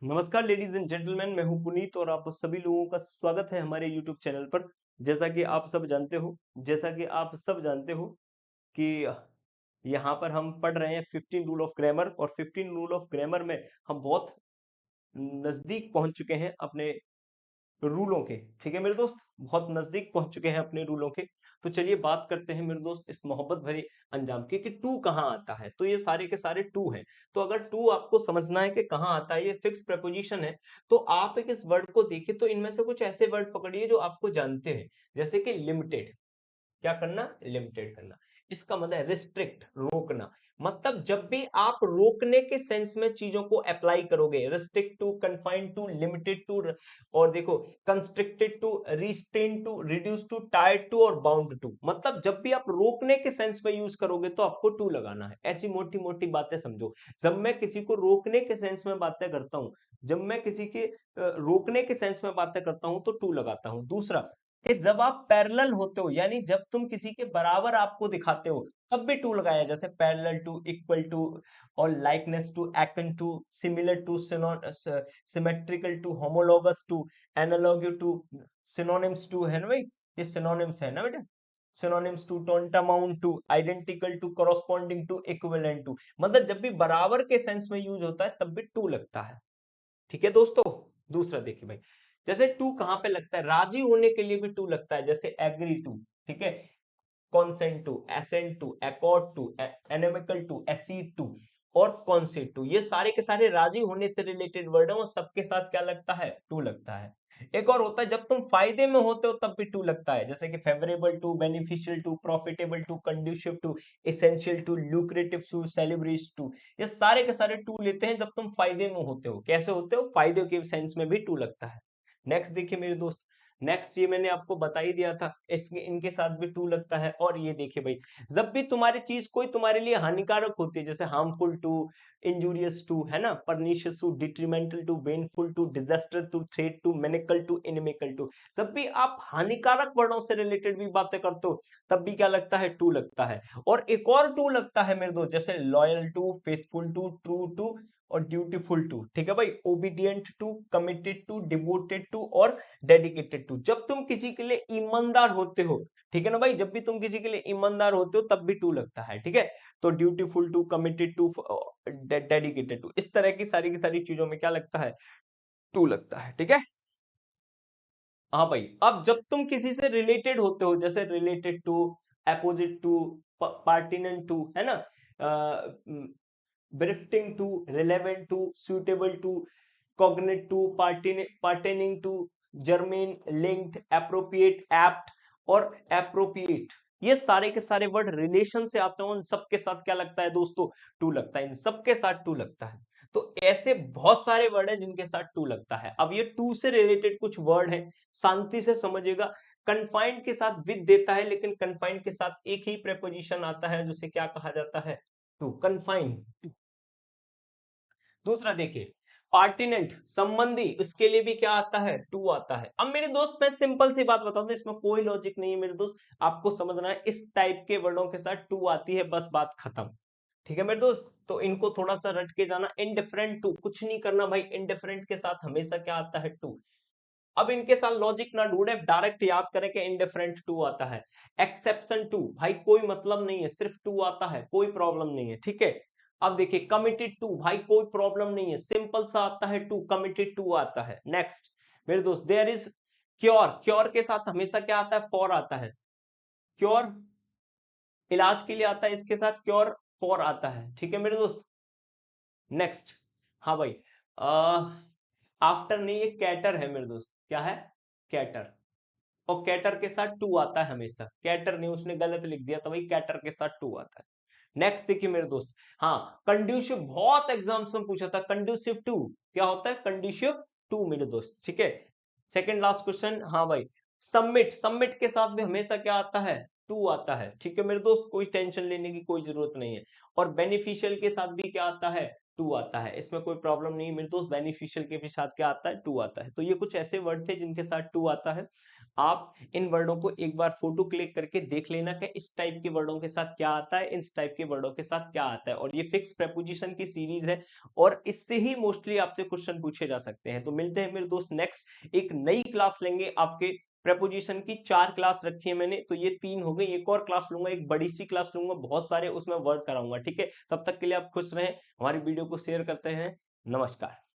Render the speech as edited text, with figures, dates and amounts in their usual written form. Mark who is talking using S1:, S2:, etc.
S1: नमस्कार ladies and gentleman, मैं हूं पुनीत और आप सभी लोगों का स्वागत है हमारे यूट्यूब चैनल पर। जैसा कि आप सब जानते हो कि यहाँ पर हम पढ़ रहे हैं 15 रूल ऑफ ग्रामर, और 15 रूल ऑफ ग्रामर में हम बहुत नजदीक पहुंच चुके हैं अपने रूलों के। ठीक है मेरे दोस्त, बहुत नजदीक पहुंच चुके हैं अपने रूलों के। तो चलिए बात करते हैं मेरे दोस्त इस मोहब्बत भरे अंजाम की कि टू कहाँ आता है। तो ये सारे के सारे टू हैं। तो अगर टू आपको समझना है कि कहाँ आता है, ये फिक्स प्रपोजिशन है, तो आप एक इस वर्ड को देखिए तो इनमें से कुछ ऐसे वर्ड पकड़िए जो आपको जानते हैं। जैसे कि लिमिटेड, क्या करना, लिमिटेड करना। इसका मतलब है रिस्ट्रिक्ट, रोकना। मतलब जब भी आप रोकने के सेंस में चीजों को अप्लाई करोगे, restrict to, confine to, limited to, और देखो constricted to, restrain to, reduce to, tied to और बाउंड टू, मतलब जब भी आप रोकने के सेंस में यूज करोगे तो आपको टू लगाना है। ऐसी मोटी मोटी बातें समझो। जब मैं किसी को रोकने के सेंस में बातें करता हूं, जब मैं किसी के रोकने के सेंस में बातें करता हूं तो टू लगाता हूं। दूसरा, कि जब आप पैरेलल होते हो, यानी जब तुम किसी के बराबर आपको दिखाते हो, तब भी टू लगाया। जैसे पैरेलल टू, इक्वल टू, और likeness to, akin to, similar to, symmetrical to, homologous to, analogue to, synonyms to, है ना भाई, ये सिनोनिम्स है ना बेटा। Synonyms to, tantamount to, identical to, corresponding to, equivalent to, मतलब जब भी बराबर के सेंस में यूज होता है तब भी टू लगता है। ठीक है दोस्तों। दूसरा देखिए भाई, जैसे टू कहां पे लगता है, राजी होने के लिए भी टू लगता है। जैसे एग्री टू, ठीक है, consent to, assent to, accord to, amicable to, accede to और कॉन्सेंट टू, ये सारे के सारे राजी होने से रिलेटेड वर्ड है और सबके साथ क्या लगता है, टू लगता है। एक और होता है जब तुम फायदे में होते हो तब भी टू लगता है। जैसे कि favourable to, beneficial to, profitable to, conducive to, essential to, lucrative to, celebrate to, ये सारे के सारे टू लेते हैं जब तुम फायदे में होते हो। कैसे होते हो, फायदे के सेंस में भी टू लगता है। नेक्स्ट देखिए मेरे दोस्त, नेक्स्ट ये मैंने आपको बता ही दिया था, इसके इनके साथ भी टू लगता है। और ये देखिए भाई, जब भी तुम्हारी चीज कोई तुम्हारे लिए हानिकारक होती है, जैसे हार्मफुल टू, इंजूरियस टू, है ना, pernicious to, detrimental to, baneful to, disaster to, threat to, inimical to, inimical to, जब भी आप हानिकारक वर्णों से रिलेटेड भी बातें करते हो तब भी क्या लगता है, टू लगता है। और एक और टू लगता है मेरे दोस्त, जैसे loyal to, faithful to, true to और ड्यूटीफुल टू। ठीक है भाई, obedient to, committed to, devoted to और डेडिकेटेड टू, जब तुम किसी के लिए ईमानदार होते हो। ठीक है ना भाई, जब भी तुम किसी के लिए ईमानदार होते हो तब भी टू लगता है। ठीक है, तो dutiful to, committed to, dedicated to, इस तरह की सारी चीजों में क्या लगता है, टू लगता है। ठीक है, हाँ भाई। अब जब तुम किसी से रिलेटेड होते हो, जैसे related to, apposite to, pertinent to, है ना, befitting to, relevant to, suitable to, cognate to, pertaining to, germane, linked, appropriate, apt और एप्रोप्रिएट, ये सारे के सारे वर्ड रिलेशन से आते हैं। उन सबके साथ क्या लगता है दोस्तों, टू लगता है। इन सबके साथ टू लगता है। तो ऐसे बहुत सारे वर्ड हैं जिनके साथ टू लगता है। अब ये टू से रिलेटेड कुछ वर्ड है, शांति से समझिएगा। कन्फाइंड के साथ विद देता है, लेकिन कन्फाइंड के साथ एक ही प्रेपोजिशन आता है जिसे क्या कहा जाता है, टू, कन्फाइंड। दूसरा देखिए, पार्टिनेंट, संबंधी, उसके लिए भी क्या आता है, टू आता है। अब मेरे दोस्त मैं सिंपल सी बात बताऊं, इसमें कोई लॉजिक नहीं है मेरे दोस्त, आपको समझना है इस टाइप के वर्डों के साथ टू आती है, बस बात खत्म। ठीक है मेरे दोस्त, तो इनको थोड़ा सा रट के जाना। इनडिफरेंट टू, कुछ नहीं करना भाई, इनडिफरेंट के साथ हमेशा क्या आता है, टू। अब इनके साथ लॉजिक ना ढूंढे, डायरेक्ट याद करें कि इनडिफरेंट टू आता है। एक्सेप्शन टू, भाई कोई मतलब नहीं है, सिर्फ टू आता है, कोई प्रॉब्लम नहीं है। ठीक है, अब देखिए कमिटेड टू, भाई कोई प्रॉब्लम नहीं है, सिंपल सा आता है टू, कमिटेड टू आता है। नेक्स्ट मेरे दोस्त, देयर इज क्योर, क्योर के साथ हमेशा क्या आता है, फॉर आता है। क्योर इलाज के लिए आता है, इसके साथ क्योर फॉर आता है। ठीक है मेरे दोस्त। नेक्स्ट, हाँ भाई, आफ्टर नहीं, ये कैटर है मेरे दोस्त, क्या है, कैटर। और कैटर के साथ टू आता है हमेशा, कैटर नहीं, उसने गलत लिख दिया तो भाई कैटर के साथ टू आता है। नेक्स्ट देखिए मेरे दोस्त, हाँ, कंड्यूसिव, बहुत एग्जाम्स में पूछा था, कंड्यूसिव टू क्या होता है, कंड्यूसिव टू मेरे दोस्त। ठीक है, सेकंड लास्ट क्वेश्चन, हाँ भाई, सबमिट, सबमिट के साथ भी हमेशा क्या आता है, टू आता है। ठीक है मेरे दोस्त, कोई टेंशन लेने की कोई जरूरत नहीं है। और बेनिफिशियल के साथ भी क्या आता है, टू आता है, इसमें कोई प्रॉब्लम नहीं है मेरे दोस्त, बेनिफिशियल के भी साथ क्या आता है, टू आता है। तो ये कुछ ऐसे वर्ड थे जिनके साथ टू आता है। आप इन वर्डों को एक बार फोटो क्लिक करके देख लेना कि इस टाइप के वर्डों के साथ क्या आता है, इस टाइप के वर्डों के साथ क्या आता है। और ये फिक्स प्रेपोजिशन की सीरीज है और इससे ही मोस्टली आपसे क्वेश्चन पूछे जा सकते हैं। तो मिलते हैं मेरे दोस्त नेक्स्ट एक नई क्लास लेंगे आपके प्रेपोजिशन की। 4 क्लास रखी है मैंने, तो ये 3 हो गई। एक और क्लास लूंगा, एक बड़ी सी क्लास लूंगा, बहुत सारे उसमें वर्ड कराऊंगा। ठीक है, तब तक के लिए आप खुश रहें, हमारी वीडियो को शेयर करते हैं। नमस्कार।